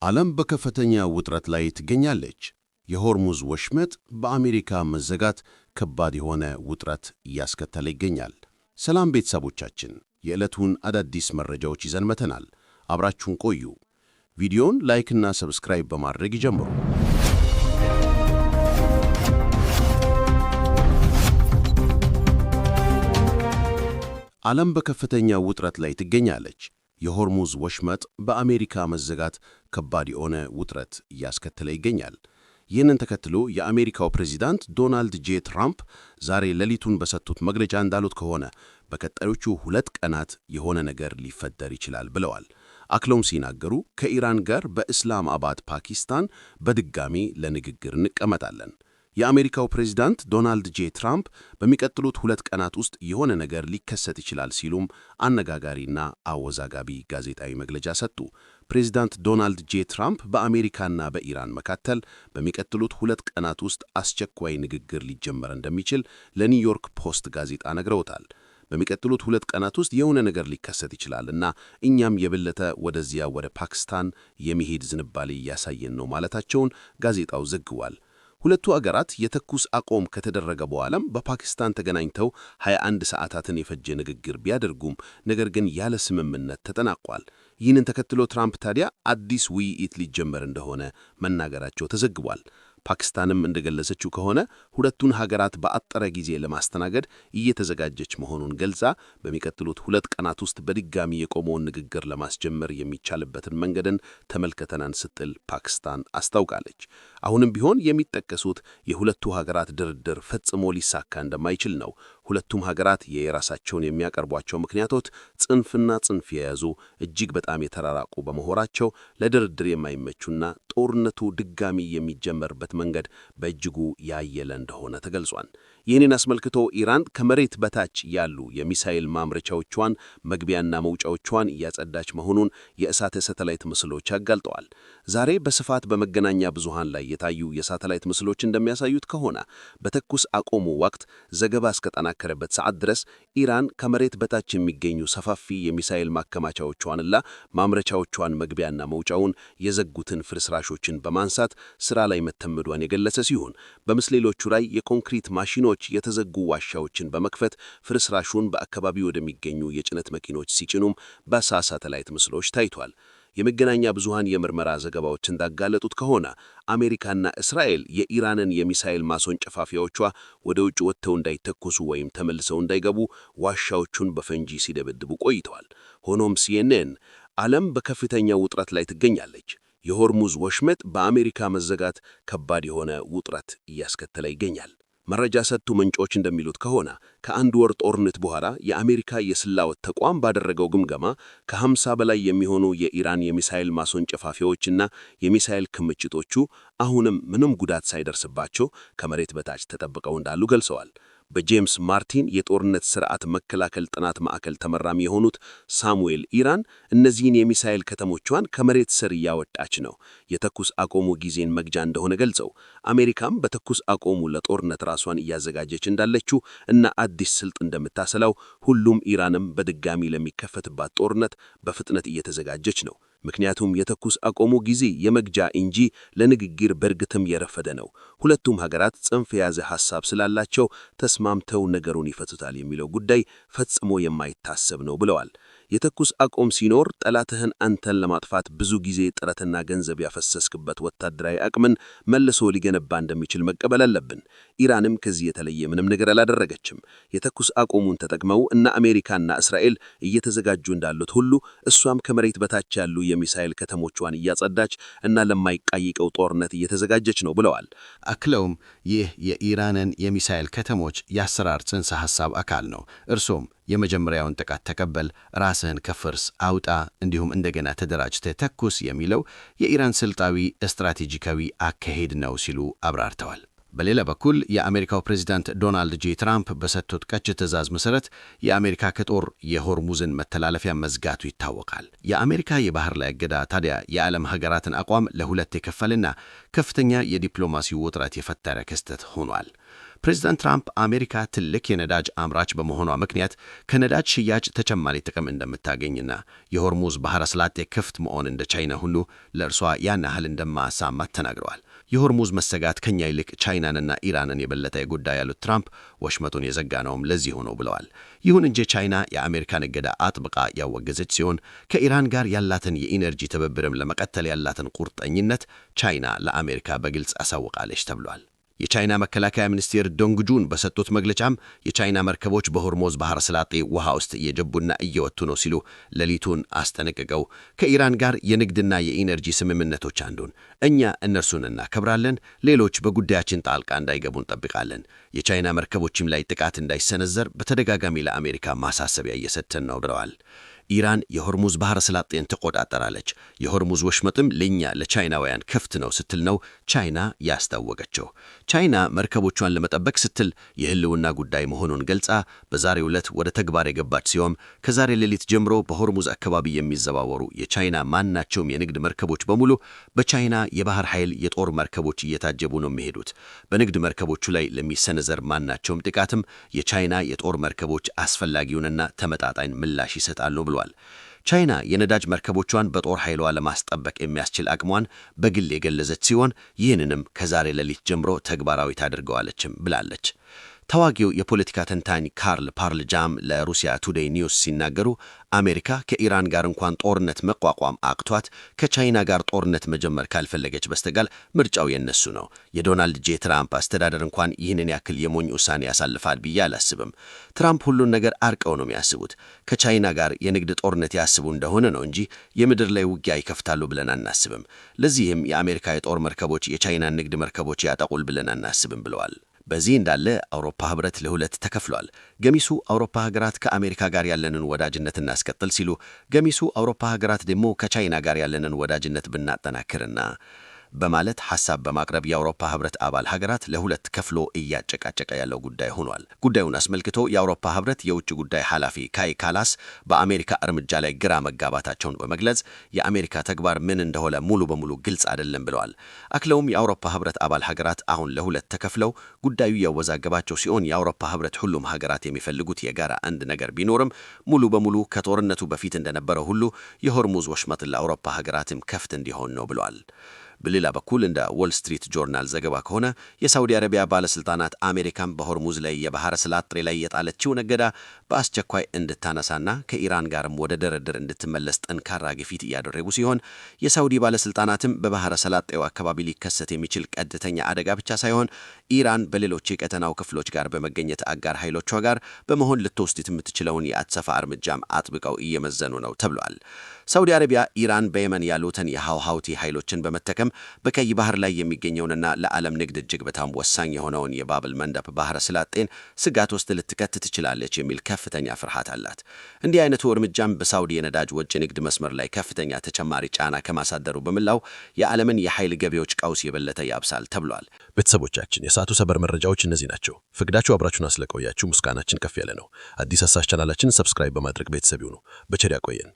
ዓለም በከፍተኛ ውጥረት ላይ ትገኛለች። የሆርሙዝ ወሽመጥ በአሜሪካ መዘጋት ከባድ የሆነ ውጥረት እያስከተለ ይገኛል። ሰላም ቤተሰቦቻችን፣ የዕለቱን አዳዲስ መረጃዎች ይዘን መተናል። አብራችሁን ቆዩ። ቪዲዮን ላይክና ሰብስክራይብ በማድረግ ይጀምሩ። ዓለም በከፍተኛ ውጥረት ላይ ትገኛለች። የሆርሙዝ ወሽመጥ በአሜሪካ መዘጋት ከባድ የሆነ ውጥረት እያስከተለ ይገኛል። ይህንን ተከትሎ የአሜሪካው ፕሬዚዳንት ዶናልድ ጄ ትራምፕ ዛሬ ሌሊቱን በሰጡት መግለጫ እንዳሉት ከሆነ በቀጣዮቹ 2 ቀናት የሆነ ነገር ሊፈጠር ይችላል ብለዋል። አክለውም ሲናገሩ ከኢራን ጋር በእስላማባድ ፓኪስታን በድጋሚ ለንግግር እንቀመጣለን። የአሜሪካው ፕሬዚዳንት ዶናልድ ጄ ትራምፕ በሚቀጥሉት 2 ቀናት ውስጥ የሆነ ነገር ሊከሰት ይችላል ሲሉም አነጋጋሪና አወዛጋቢ ጋዜጣዊ መግለጫ ሰጡ። ፕሬዚዳንት ዶናልድ ጄ ትራምፕ በአሜሪካና በኢራን መካከል በሚቀጥሉት 2 ቀናት ውስጥ አስቸኳይ ንግግር ሊጀመር እንደሚችል ለኒውዮርክ ፖስት ጋዜጣ ነግረውታል። በሚቀጥሉት 2 ቀናት ውስጥ የሆነ ነገር ሊከሰት ይችላልና እኛም የበለጠ ወደዚያ ወደ ፓኪስታን የሚሄድ ዝንባሌ እያሳየን ነው ማለታቸውን ጋዜጣው ዘግቧል። ሁለቱ አገራት የተኩስ አቁም ከተደረገ በኋላም በፓኪስታን ተገናኝተው 21 ሰዓታትን የፈጀ ንግግር ቢያደርጉም ነገር ግን ያለ ስምምነት ተጠናቋል። ይህንን ተከትሎ ትራምፕ ታዲያ አዲስ ውይይት ሊጀመር እንደሆነ መናገራቸው ተዘግቧል። ፓኪስታንም እንደገለጸችው ከሆነ ሁለቱን ሀገራት በአጠረ ጊዜ ለማስተናገድ እየተዘጋጀች መሆኑን ገልጻ በሚቀጥሉት 2 ቀናት ውስጥ በድጋሚ የቆመውን ንግግር ለማስጀመር የሚቻልበትን መንገድን ተመልክተናል ስትል ፓኪስታን አስታውቃለች። አሁንም ቢሆን የሚጠቀሱት የሁለቱ ሀገራት ድርድር ፈጽሞ ሊሳካ እንደማይችል ነው። ሁለቱም ሀገራት የራሳቸውን የሚያቀርቧቸው ምክንያቶች ጽንፍና ጽንፍ የያዙ እጅግ በጣም የተራራቁ በመሆናቸው ለድርድር የማይመቹና ጦርነቱ ድጋሚ የሚጀመርበት መንገድ በእጅጉ ያየለ እንደሆነ ተገልጿል። ይህንን አስመልክቶ ኢራን ከመሬት በታች ያሉ የሚሳኤል ማምረቻዎቿን መግቢያና መውጫዎቿን እያጸዳች መሆኑን የእሳተ ሳተላይት ምስሎች አጋልጠዋል። ዛሬ በስፋት በመገናኛ ብዙሃን ላይ የታዩ የሳተላይት ምስሎች እንደሚያሳዩት ከሆነ በተኩስ አቁሙ ወቅት ዘገባ እስከጠናከረበት ሰዓት ድረስ ኢራን ከመሬት በታች የሚገኙ ሰፋፊ የሚሳኤል ማከማቻዎቿንና ማምረቻዎቿን መግቢያና መውጫውን የዘጉትን ፍርስራሾችን በማንሳት ስራ ላይ መተመዷን የገለጸ ሲሆን በምስሎቹ ላይ የኮንክሪት ማሽኖች የተዘጉ ዋሻዎችን በመክፈት ፍርስራሹን በአካባቢው ወደሚገኙ የጭነት መኪኖች ሲጭኑም በሳተላይት ምስሎች ታይቷል። የመገናኛ ብዙሃን የምርመራ ዘገባዎች እንዳጋለጡት ከሆነ አሜሪካና እስራኤል የኢራንን የሚሳኤል ማስወንጨፊያዎቿ ወደ ውጭ ወጥተው እንዳይተኮሱ ወይም ተመልሰው እንዳይገቡ ዋሻዎቹን በፈንጂ ሲደበድቡ ቆይተዋል። ሆኖም ሲኤንኤን ዓለም በከፍተኛ ውጥረት ላይ ትገኛለች፣ የሆርሙዝ ወሽመጥ በአሜሪካ መዘጋት ከባድ የሆነ ውጥረት እያስከተለ ይገኛል። መረጃ ሰጡ ምንጮች እንደሚሉት ከሆነ ከ1 ወር ጦርነት በኋላ የአሜሪካ የስለላ ተቋም ባደረገው ግምገማ ከ50 በላይ የሚሆኑ የኢራን የሚሳኤል ማስወንጨፊያዎችና የሚሳኤል ክምችቶቹ አሁንም ምንም ጉዳት ሳይደርስባቸው ከመሬት በታች ተጠብቀው እንዳሉ ገልጸዋል። በጄምስ ማርቲን የጦርነት ስርዓት መከላከል ጥናት ማዕከል ተመራሚ የሆኑት ሳሙኤል ኢራን እነዚህን የሚሳኤል ከተሞቿን ከመሬት ስር እያወጣች ነው፣ የተኩስ አቁሙ ጊዜን መግጃ እንደሆነ ገልጸው አሜሪካም በተኩስ አቁሙ ለጦርነት ራሷን እያዘጋጀች እንዳለችው እና አዲስ ስልት እንደምታሰላው ሁሉም ኢራንም በድጋሚ ለሚከፈትባት ጦርነት በፍጥነት እየተዘጋጀች ነው። ምክንያቱም የተኩስ አቁሙ ጊዜ የመግጃ እንጂ ለንግግር በእርግጥም የረፈደ ነው። ሁለቱም ሀገራት ጽንፍ የያዘ ሐሳብ ስላላቸው ተስማምተው ነገሩን ይፈቱታል የሚለው ጉዳይ ፈጽሞ የማይታሰብ ነው ብለዋል። የተኩስ አቁም ሲኖር ጠላትህን አንተን ለማጥፋት ብዙ ጊዜ ጥረትና ገንዘብ ያፈሰስክበት ወታደራዊ አቅምን መልሶ ሊገነባ እንደሚችል መቀበል አለብን። ኢራንም ከዚህ የተለየ ምንም ነገር አላደረገችም። የተኩስ አቁሙን ተጠቅመው እና አሜሪካና እስራኤል እየተዘጋጁ እንዳሉት ሁሉ እሷም ከመሬት በታች ያሉ የሚሳኤል ከተሞቿን እያጸዳች እና ለማይቃይቀው ጦርነት እየተዘጋጀች ነው ብለዋል። አክለውም ይህ የኢራንን የሚሳኤል ከተሞች የአሰራር ጽንሰ ሐሳብ አካል ነው። እርሶም የመጀመሪያውን ጥቃት ተቀበል፣ ራስህን ከፍርስ አውጣ፣ እንዲሁም እንደገና ተደራጅተህ ተኩስ የሚለው የኢራን ስልታዊ ስትራቴጂካዊ አካሄድ ነው ሲሉ አብራርተዋል። በሌላ በኩል የአሜሪካው ፕሬዚዳንት ዶናልድ ጄ ትራምፕ በሰጡት ቀጭን ትዕዛዝ መሰረት የአሜሪካ ከጦር የሆርሙዝን መተላለፊያ መዝጋቱ ይታወቃል። የአሜሪካ የባህር ላይ እገዳ ታዲያ የዓለም ሀገራትን አቋም ለሁለት የከፈልና ከፍተኛ የዲፕሎማሲ ውጥረት የፈጠረ ክስተት ሆኗል። ፕሬዚዳንት ትራምፕ አሜሪካ ትልቅ የነዳጅ አምራች በመሆኗ ምክንያት ከነዳጅ ሽያጭ ተጨማሪ ጥቅም እንደምታገኝና የሆርሙዝ ባሕረ ሰላጤ ክፍት መሆን እንደ ቻይና ሁሉ ለእርሷ ያን ያህል እንደማያሳማት ተናግረዋል። የሆርሙዝ መሰጋት ከኛ ይልቅ ቻይናንና ኢራንን የበለጠ የጎዳ ያሉት ትራምፕ ወሽመጡን የዘጋ ነውም ለዚሁ ነው ብለዋል። ይሁን እንጂ ቻይና የአሜሪካን እገዳ አጥብቃ ያወገዘች ሲሆን ከኢራን ጋር ያላትን የኢነርጂ ትብብርም ለመቀጠል ያላትን ቁርጠኝነት ቻይና ለአሜሪካ በግልጽ አሳውቃለች ተብሏል። የቻይና መከላከያ ሚኒስቴር ዶንግጁን በሰጡት መግለጫም የቻይና መርከቦች በሆርሙዝ ባሕረ ሰላጤ ውሃ ውስጥ እየገቡና እየወጡ ነው ሲሉ ሌሊቱን አስጠነቅቀው ከኢራን ጋር የንግድና የኢነርጂ ስምምነቶች አንዱን እኛ እነርሱን እናከብራለን፣ ሌሎች በጉዳያችን ጣልቃ እንዳይገቡ እንጠብቃለን፣ የቻይና መርከቦችም ላይ ጥቃት እንዳይሰነዘር በተደጋጋሚ ለአሜሪካ ማሳሰቢያ እየሰጠን ነው ብለዋል። ኢራን የሆርሙዝ ባሕረ ሰላጤን ትቆጣጠራለች፣ የሆርሙዝ ወሽመጥም ለኛ ለቻይናውያን ክፍት ነው ስትል ነው ቻይና ያስታወቀችው። ቻይና መርከቦቿን ለመጠበቅ ስትል የህልውና ጉዳይ መሆኑን ገልጻ በዛሬው ዕለት ወደ ተግባር የገባች ሲሆን ከዛሬ ሌሊት ጀምሮ በሆርሙዝ አካባቢ የሚዘዋወሩ የቻይና ማናቸውም የንግድ መርከቦች በሙሉ በቻይና የባህር ኃይል የጦር መርከቦች እየታጀቡ ነው የሚሄዱት። በንግድ መርከቦቹ ላይ ለሚሰነዘር ማናቸውም ጥቃትም የቻይና የጦር መርከቦች አስፈላጊውንና ተመጣጣኝ ምላሽ ይሰጣሉ ብሏል። ቻይና የነዳጅ መርከቦቿን በጦር ኃይሏ ለማስጠበቅ የሚያስችል አቅሟን በግል የገለጸች ሲሆን ይህንንም ከዛሬ ሌሊት ጀምሮ ተግባራዊ ታደርገዋለችም ብላለች። ታዋቂው የፖለቲካ ተንታኝ ካርል ፓርልጃም ለሩሲያ ቱዴይ ኒውስ ሲናገሩ አሜሪካ ከኢራን ጋር እንኳን ጦርነት መቋቋም አቅቷት ከቻይና ጋር ጦርነት መጀመር ካልፈለገች በስተቀር ምርጫው የነሱ ነው። የዶናልድ ጄ ትራምፕ አስተዳደር እንኳን ይህንን ያክል የሞኝ ውሳኔ ያሳልፋል ብዬ አላስብም። ትራምፕ ሁሉን ነገር አርቀው ነው የሚያስቡት። ከቻይና ጋር የንግድ ጦርነት ያስቡ እንደሆነ ነው እንጂ የምድር ላይ ውጊያ ይከፍታሉ ብለን አናስብም። ለዚህም የአሜሪካ የጦር መርከቦች የቻይናን ንግድ መርከቦች ያጠቁል ብለን አናስብም ብለዋል። በዚህ እንዳለ አውሮፓ ህብረት ለሁለት ተከፍሏል። ገሚሱ አውሮፓ ሀገራት ከአሜሪካ ጋር ያለንን ወዳጅነት እናስቀጥል ሲሉ፣ ገሚሱ አውሮፓ ሀገራት ደግሞ ከቻይና ጋር ያለንን ወዳጅነት ብናጠናክርና በማለት ሐሳብ በማቅረብ የአውሮፓ ህብረት አባል ሀገራት ለሁለት ከፍሎ እያጨቃጨቀ ያለው ጉዳይ ሆኗል። ጉዳዩን አስመልክቶ የአውሮፓ ህብረት የውጭ ጉዳይ ኃላፊ ካይ ካላስ በአሜሪካ እርምጃ ላይ ግራ መጋባታቸውን በመግለጽ የአሜሪካ ተግባር ምን እንደሆነ ሙሉ በሙሉ ግልጽ አይደለም ብለዋል። አክለውም የአውሮፓ ህብረት አባል ሀገራት አሁን ለሁለት ተከፍለው ጉዳዩ ያወዛገባቸው ሲሆን የአውሮፓ ህብረት ሁሉም ሀገራት የሚፈልጉት የጋራ አንድ ነገር ቢኖርም ሙሉ በሙሉ ከጦርነቱ በፊት እንደነበረው ሁሉ የሆርሙዝ ወሽመጥ ለአውሮፓ ሀገራትም ክፍት እንዲሆን ነው ብለዋል። በሌላ በኩል እንደ ዎል ስትሪት ጆርናል ዘገባ ከሆነ የሳውዲ አረቢያ ባለስልጣናት አሜሪካን በሆርሙዝ ላይ የባሕረ ሰላጤ ላይ የጣለችው እገዳ በአስቸኳይ እንድታነሳና ከኢራን ጋርም ወደ ድርድር እንድትመለስ ጠንካራ ግፊት እያደረጉ ሲሆን የሳውዲ ባለስልጣናትም በባሕረ ሰላጤው አካባቢ ሊከሰት የሚችል ቀጥተኛ አደጋ ብቻ ሳይሆን ኢራን በሌሎች የቀጠናው ክፍሎች ጋር በመገኘት አጋር ኃይሎቿ ጋር በመሆን ልትወስድ የምትችለውን የአጸፋ እርምጃም አጥብቀው እየመዘኑ ነው ተብሏል። ሳውዲ አረቢያ ኢራን በየመን ያሉትን የሐውቲ ኃይሎችን በመጠቀም በቀይ ባህር ላይ የሚገኘውንና ለዓለም ንግድ እጅግ በጣም ወሳኝ የሆነውን የባብል መንደብ ባሕረ ሰላጤን ስጋት ውስጥ ልትከት ትችላለች የሚል ከፍተኛ ፍርሃት አላት። እንዲህ አይነቱ እርምጃም በሳውዲ የነዳጅ ወጪ ንግድ መስመር ላይ ከፍተኛ ተጨማሪ ጫና ከማሳደሩ በመላው የዓለምን የኃይል ገበያዎች ቀውስ የበለጠ ያብሳል ተብሏል። ቤተሰቦቻችን የሰዓቱ ሰበር መረጃዎች እነዚህ ናቸው። ፍቅዳችሁ አብራችሁን አስለቆያችሁ ምስጋናችን ከፍ ያለ ነው። አዲስ አሳሽ ቻናላችን ሰብስክራይብ በማድረግ ቤተሰብ ይሁኑ። በቸር ያቆየን።